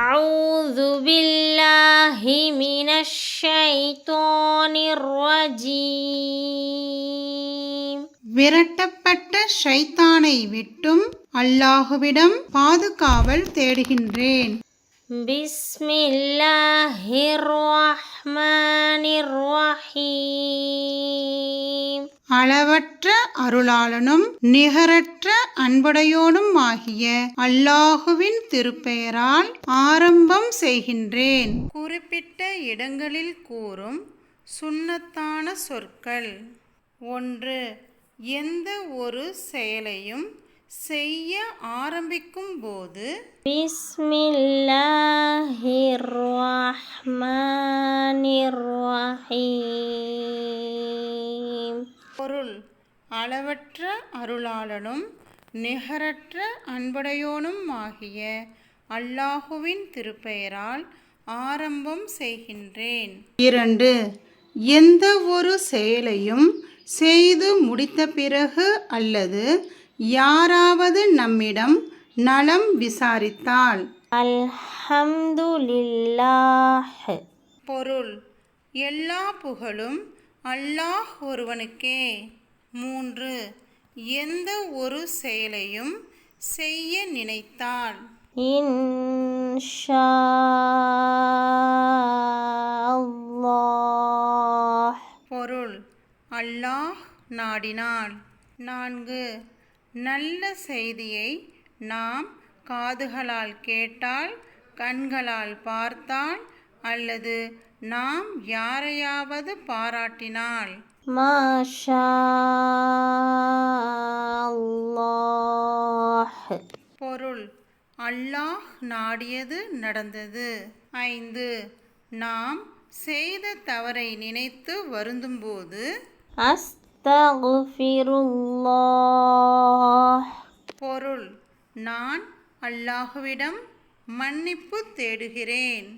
أعوذ بالله من الشيطان الرجيم விரட்டப்பட்ட ஷைத்தானை விட்டும் அல்லாஹுவிடம் பாதுகாவல் தேடுகின்றேன். بسم الله الرحمن الرحيم அளவற்ற அருளாளனும் நிகரற்ற அன்புடையோனும் ஆகிய அல்லாஹுவின் திருப்பெயரால் ஆரம்பம் செய்கின்றேன். குறிப்பிட்ட இடங்களில் கூறும் சுன்னத்தான சொற்கள். 1. எந்த ஒரு செயலையும் செய்ய ஆரம்பிக்கும் போது بسم الله الرحمن الرحيم பொருள் அளவற்ற அருளாளனும் நிகரற்ற அன்புடையோனும் ஆகிய அல்லாஹுவின் திருப்பெயரால் ஆரம்பம் செய்கின்றேன். 2. எந்த ஒரு செயலையும் செய்து முடித்த பிறகு அல்லது யாராவது நம்மிடம் நலம் விசாரித்தால் அல்ஹம்துலில்லாஹ். பொருள் எல்லா புகழும் அல்லாஹ் ஒருவனுக்கே. 3. எந்த ஒரு செயலையும் செய்ய நினைத்தால் இன்ஷா அல்லாஹ். பொருள் அல்லாஹ் நாடினான். 4. நல்ல செய்தியை நாம் காதுகளால் கேட்டால், கண்களால் பார்த்தால் அல்லது நாம் யாரையாவது பாராட்டினால் மாஷா அல்லாஹ். பொருள் அல்லாஹ் நாடியது நடந்தது. 5. நாம் செய்த தவறை நினைத்து வருந்தும்போது அஸ்தக்ஃபிருல்லாஹ். பொருள் நான் அல்லாஹுவிடம் மன்னிப்பு தேடுகிறேன்.